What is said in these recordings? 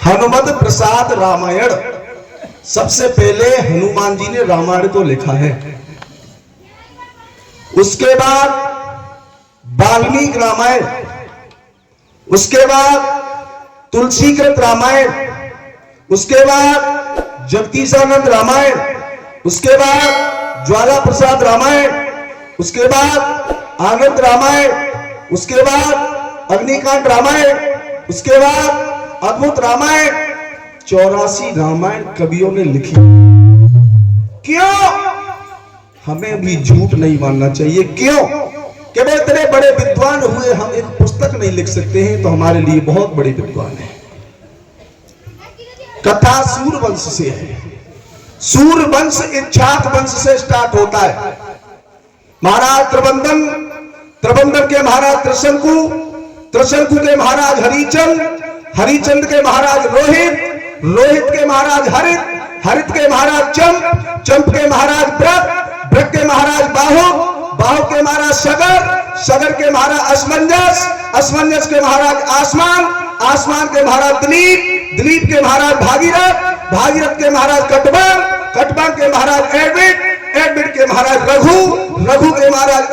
हनुमत प्रसाद रामायण। सबसे पहले हनुमान जी ने रामायण को लिखा है, उसके बाद वाल्मीकि रामायण, उसके बाद तुलसीकृत रामायण, उसके बाद जगदीशानंद रामायण, उसके बाद ज्वाला प्रसाद रामायण, उसके बाद आनंद रामायण, उसके बाद अग्निकांड रामायण, उसके बाद अद्भुत रामायण। 84 रामायण कवियों ने लिखी। क्यों? हमें भी झूठ नहीं मानना चाहिए। क्यों? कि वे इतने बड़े विद्वान हुए, हम एक पुस्तक नहीं लिख सकते हैं तो हमारे लिए बहुत बड़े विद्वान हैं। कथा सूर्यवंश से है। सूर्यवंश इक्ष्वाक वंश से स्टार्ट होता है। महाराज त्रिबंधन के महाराज त्रिशंकु के महाराज हरिचंद के महाराज रोहित के महाराज हरित के महाराज चंप के महाराज ब्रक के महाराज बाहु के महाराज सगर के महाराज असमंजस के महाराज आसमान के महाराज दिलीप के महाराज भागीरथ के महाराज कटवान के महाराज एडविड के महाराज रघु के महाराज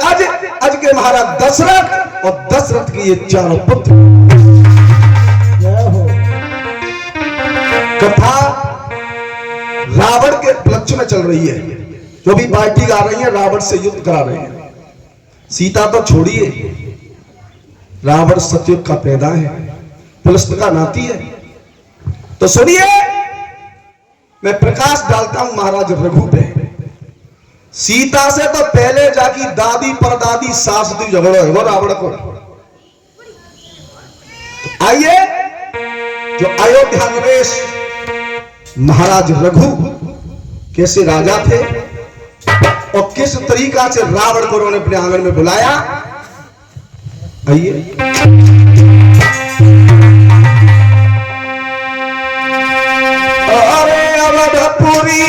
अज के महाराज दशरथ, और दशरथ के ये चारों पुत्र। कथा रावण के उपलक्ष्य में चल रही है। जो भी पार्टी गा रही है रावण से युद्ध करा रहे हैं। सीता तो छोड़िए, रावण सतयुग का पैदा है, पुलस्त का नाती है। तो सुनिए, मैं प्रकाश डालता हूं महाराज रघु पे। सीता से तो पहले जाकी दादी परदादी सास दी झगड़ो है वो रावण को। तो आइए, जो अयोध्या निवेश महाराज रघु कैसे राजा थे और किस तरीका से रावण को उन्होंने अपने आंगन में बुलाया। आइए, अरे अवधपुरी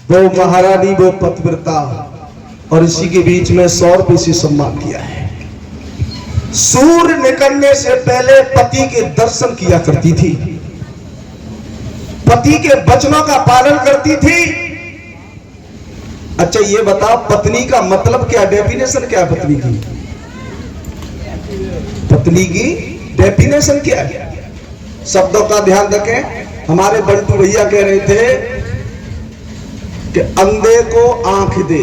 वो महारानी, वो पतिव्रता, और इसी के बीच में 100 रुपये से सम्मान किया है। सूर्य निकलने से पहले पति के दर्शन किया करती थी, पति के वचनों का पालन करती थी, अच्छा ये बताओ पत्नी का मतलब क्या, डेफिनेशन क्या है पत्नी की? पत्नी की डेफिनेशन क्या है? शब्दों का ध्यान रखें। हमारे बंटू भैया कह रहे थे कि अंधे को आंख दे।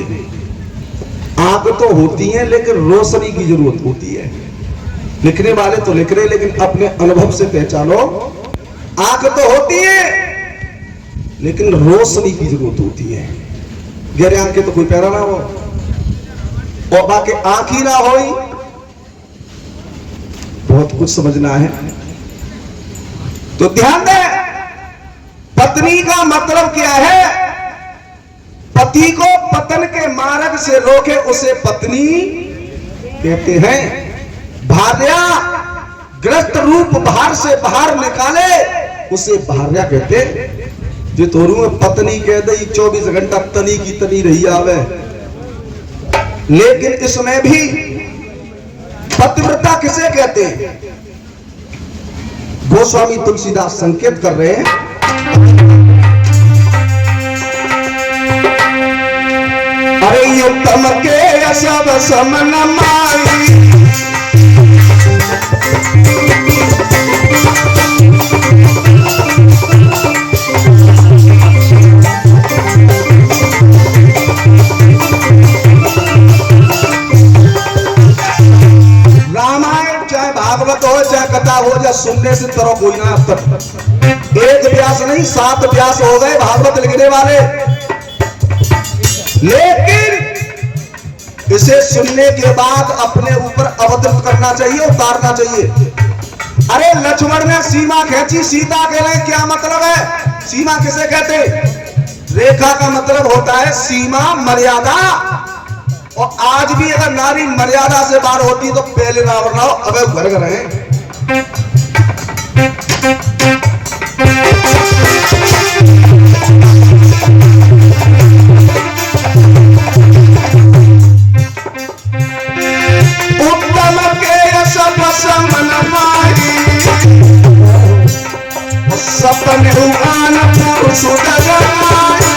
आंख तो होती है लेकिन रोशनी की जरूरत होती है। लिखने वाले तो लिख रहे लेकिन अपने अनुभव से पहचानो, आंख तो होती है लेकिन रोशनी की जरूरत होती है। गहरे आंख के तो कोई पैरा ना हो और बाकी आंख ही ना हो, बहुत कुछ समझना है। तो ध्यान दे, पत्नी का मतलब क्या है? पति को पतन के मार्ग से रोके उसे पत्नी कहते हैं। भार्या ग्रस्त रूप बाहर से बाहर निकाले उसे भार्या कहते हैं। जो तोरू में पत्नी कह दे 24 घंटा तनी की तनी रही आवे, लेकिन इसमें भी पतिव्रता किसे कहते हैं? गोस्वामी तुलसीदास संकेत कर रहे हैं। अरे युक्तम के सब समन माई, रामायण चाहे भागवत हो चाहे कथा हो, या सुनने से तरह कोई ना। अब तक एक व्यास नहीं 7 व्यास हो गए भागवत लिखने वाले, लेकिन इसे सुनने के बाद अपने ऊपर अवतरित करना चाहिए, उतारना चाहिए। अरे लक्ष्मण ने सीमा खींची, सीता के लिए क्या मतलब है? सीमा किसे कहते? रेखा का मतलब होता है सीमा, मर्यादा। और आज भी अगर नारी मर्यादा से बाहर होती तो पहले रावण राव अब घर घर है। उत्तम के सब समन माई, सपन उगान पुरुष डगमाई।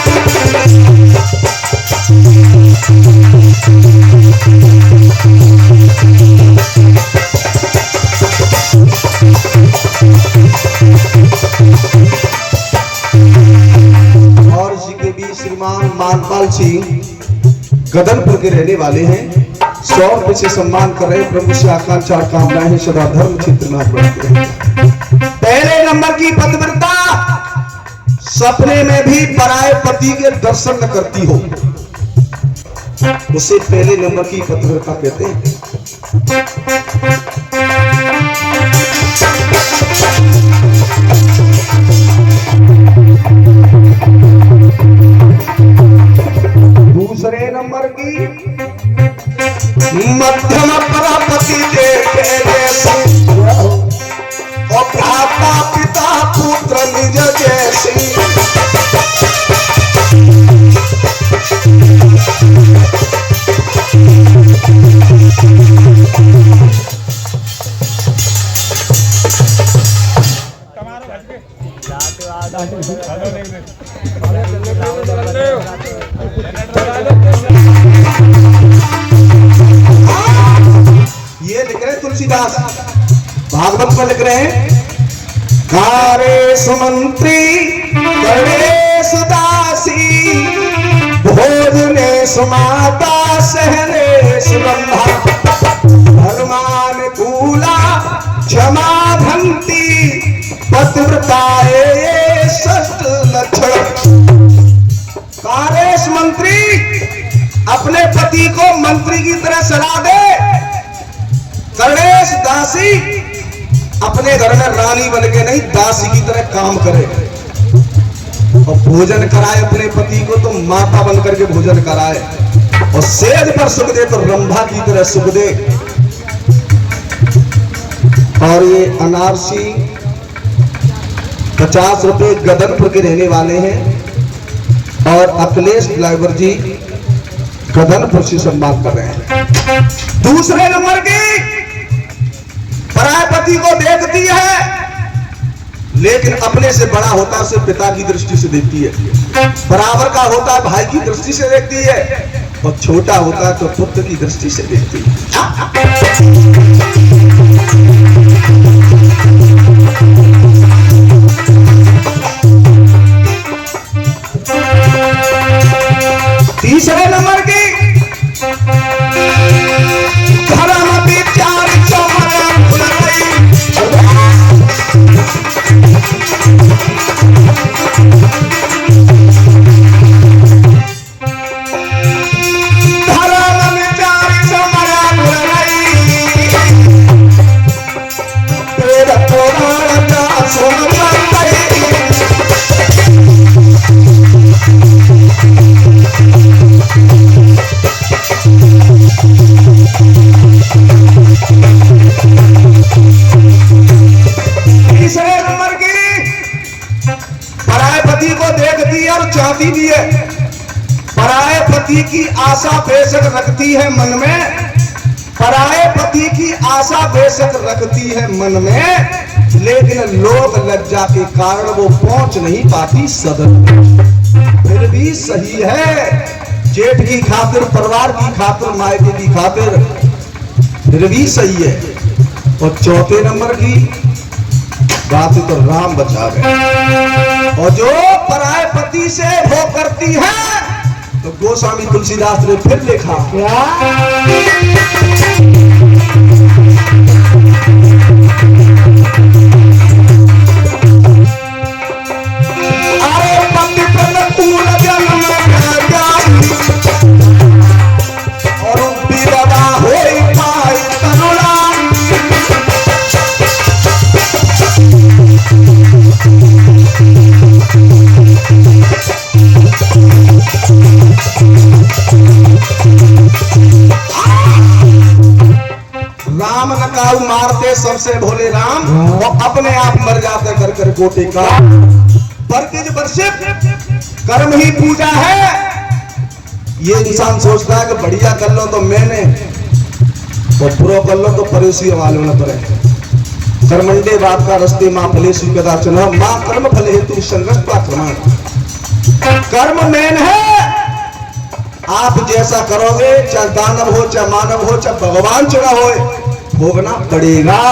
और इसी के भी श्रीमान मानपाल सिंह गदनपुर के रहने वाले हैं। 100 रुपए से सम्मान कर रहे हैं। प्रभु से आकांक्षा और कामनाएं हैं सदा धर्म क्षेत्र में बढ़ते हैं। पहले नंबर की पतिव्रता, सपने में भी पराये पति के दर्शन न करती हो, उसे पहले नंबर की पतिव्रता कहते हैं। दूसरे नंबर की मध्यम परापति देखे जैसी, और भ्राता पिता पुत्र निज जैसी। ये लिख रहे तुलसीदास भागवत में लिख रहे हैं, कारेश मंत्री गणेश दासी, भोजनेश माता सहनेश ब्रह्मा, धर्मानुकूला क्षमा भंती, पतिव्रताए षष्ठ लक्षण। कारेश मंत्री अपने पति को मंत्री की तरह सलाह दे, गणेश दासी अपने घर में रानी बन के नहीं दासी की तरह काम करे, और भोजन कराए अपने पति को तो माता बन करके भोजन कराए, और सेज पर सुख दे तो रंभा की तरह सुख दे। और ये अनारसी 50 रुपए गदनपुर के रहने वाले हैं, और अखिलेश ड्राइवर जी गदनपुर से सम्मान कर रहे हैं। दूसरे नंबर की पराये पति को देखती है लेकिन अपने से बड़ा होता है उसे पिता की दृष्टि से देखती है, बराबर का होता है भाई की दृष्टि से देखती है, और छोटा होता है तो पुत्र की दृष्टि से देखती है। तीसरे नंबर की चाहती भी है, पराये पति की आशा बेशक रखती है मन में, पराये पति की आशा बेशक रखती है मन में, लेकिन लोक लज्जा के कारण वो पहुंच नहीं पाती सदन। फिर भी सही है, जेठ की खातिर, परिवार की खातिर, मायके की खातिर, फिर भी सही है। और चौथे नंबर की बात तो राम बचा गए। और जो पराये पति से वो करती है तो गोस्वामी तुलसीदास ने फिर लिखा क्या, अरे पति प्रतिकूल जन्म और विधवा होई पाई तरुणा, राम नकाऊ मारते सबसे भोले राम, और अपने आप मर जाते कर कर गोटे का। वर्तिज वर्षित कर्म ही पूजा है। ये इंसान सोचता है कि बढ़िया कर लो तो मैंने, और बुरा कर लो तो पड़ोसी वाले न पड़े। कर्मंडे बाप का रस्ते माँ फलेशु कदाचन, माँ कर्म फले हेतु संगत क्रमण। कर्म मेन है, आप जैसा करोगे, चाहे दानव हो, चाहे मानव हो, चाहे भगवान चुना हो, भोगना पड़ेगा।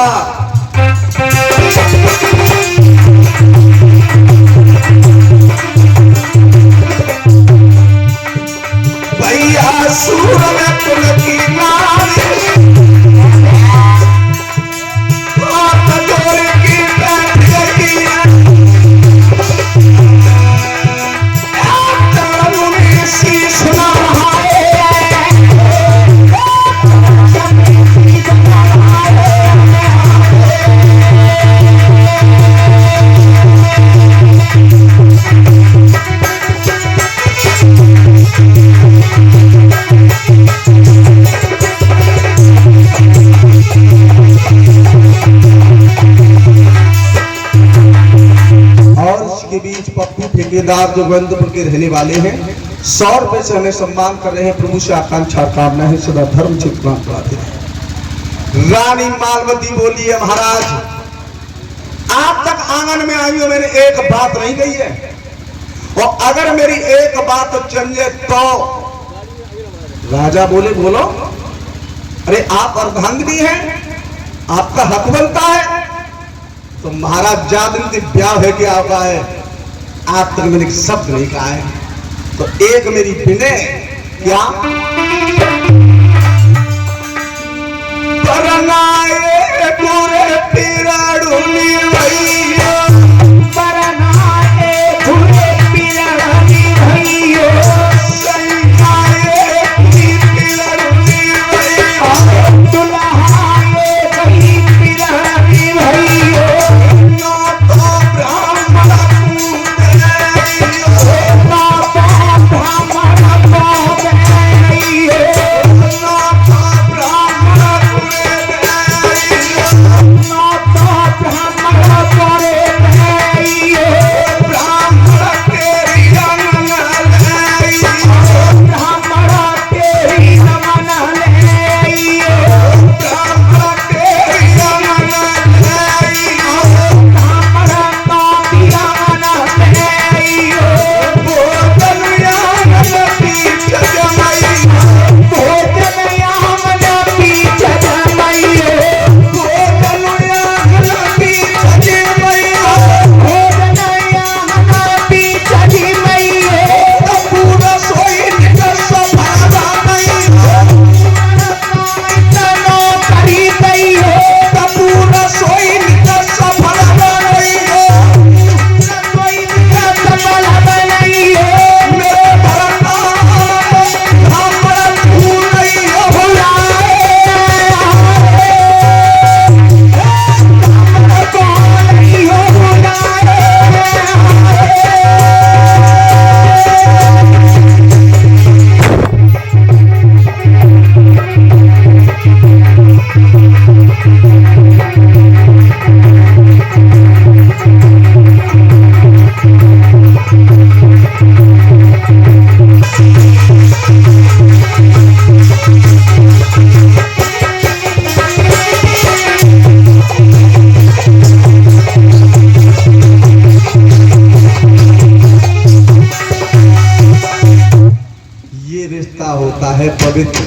भैया सूर में कुल की नारी, हाथ जोड़ की बैठ गई, शीश नहाए, पप्पू ठेकेदार जो गोविंदपुर के रहने वाले हैं, 100 रुपए से हमें सम्मान कर रहे हैं। प्रभु से आकांक्षा कामना है, सदा धर्म चित्तवान कराते हैं। रानी मालवती बोली है, महाराज आप तक आंगन में आई हो, मैंने एक बात नहीं कही है, और अगर मेरी एक बात चल जाए तो। राजा बोले बोलो। अरे आप अर्धांगिनी हैं, आपका हक बनता है। तो महाराज जादृति ब्याह है कि आपका है, आप तक मैंने शब्द नहीं कहा है, तो एक मेरी विनय क्या, परनाए पूरे पिराडुनी भैया, परनाए पूरे पिराडुनी भैया, संगाए पिराडुनी भैया, दुल्हाए कहीं पिराडुनी भैया, ना तो ब्राह्मण करे ये रिश्ता होता है पवित्र।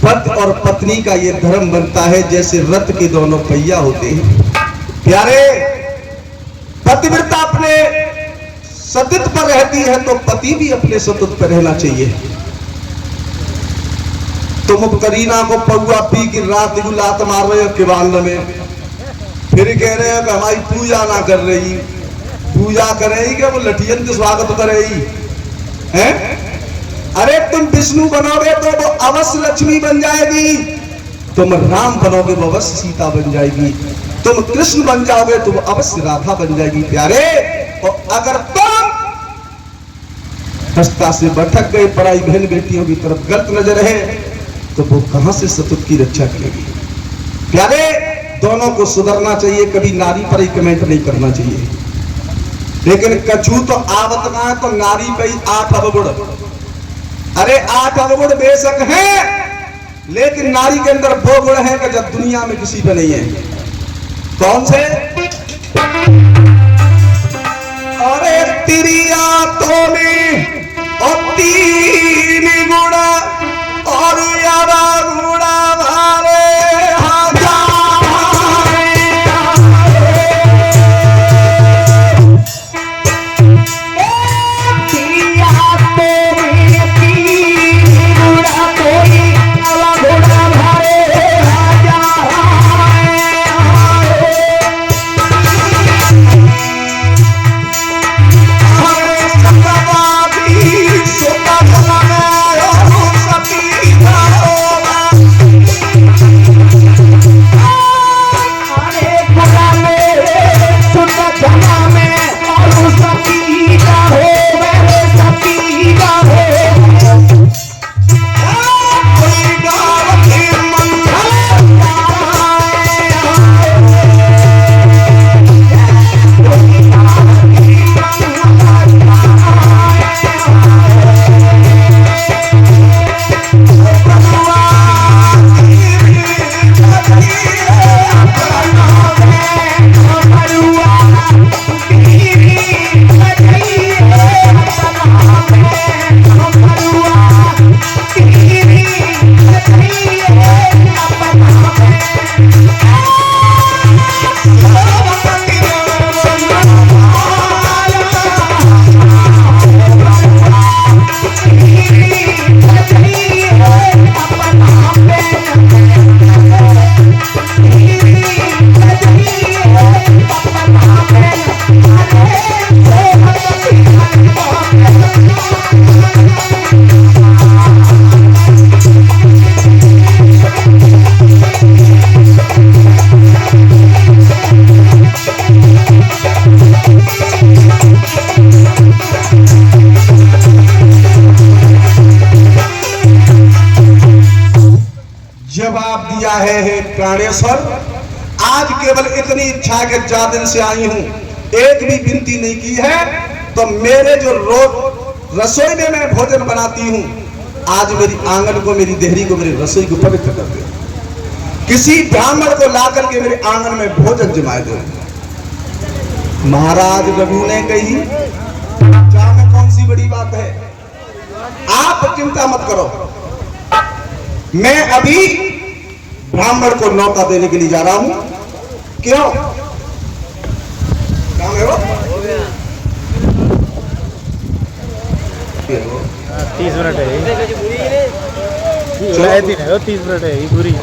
पति और पत्नी का ये धर्म बनता है जैसे रथ के दोनों पहिया होते हैं। प्यारे, पतिव्रता अपने सतत पर रहती है तो पति भी अपने सतत पर रहना चाहिए। तुम करीना को पौआ पी की रात को लात मार रहे हो किवान में, फिर कह रहे हो कि हमारी पूजा ना कर रही। पूजा करेगी क्या? वो लठियन के स्वागत करेगी हैं? अरे तुम विष्णु बनोगे तो वो अवश्य लक्ष्मी बन जाएगी, तुम राम बनोगे वो अवश्य सीता बन जाएगी, तुम कृष्ण बन जाओगे तो वो अवश्य राधा बन जाएगी। प्यारे, और अगर तुम रास्ता से भटक गए, पराई बहन बेटियों की तरफ गलत नजर है, तो वो कहां से सतुत की रक्षा करेगी? प्यारे, दोनों को सुधरना चाहिए, कभी नारी पर ही कमेंट नहीं करना चाहिए। लेकिन कछू तो आवत ना है तो नारी पे ही 8 अवगुण। अरे 8 अवगुण बेशक हैं, लेकिन नारी के अंदर वो गुण है कि जब दुनिया में किसी पे नहीं है। कौन से? अरे तिरिया तो में और 3 गुण और यारा गुणा भारे जवाब दिया है प्राणेश्वर। आज केवल इतनी इच्छा के 4 दिन से आई हूं, एक भी विनती नहीं की है। तो मेरे जो रोज रसोई में मैं भोजन बनाती हूं, आज मेरी आंगन को, मेरी देहरी को, मेरी रसोई को पवित्र कर दे। किसी ब्राह्मण को ला करके मेरे आंगन में भोजन जमाए दो। महाराज रघु ने कही, क्या में कौन सी बड़ी बात है? आप चिंता मत करो, मैं अभी ब्राह्मण को न्योता देने के लिए जा रहा हूं। क्यों? काम है वो? 30 मिनट है, 30 मिनट है पूरी।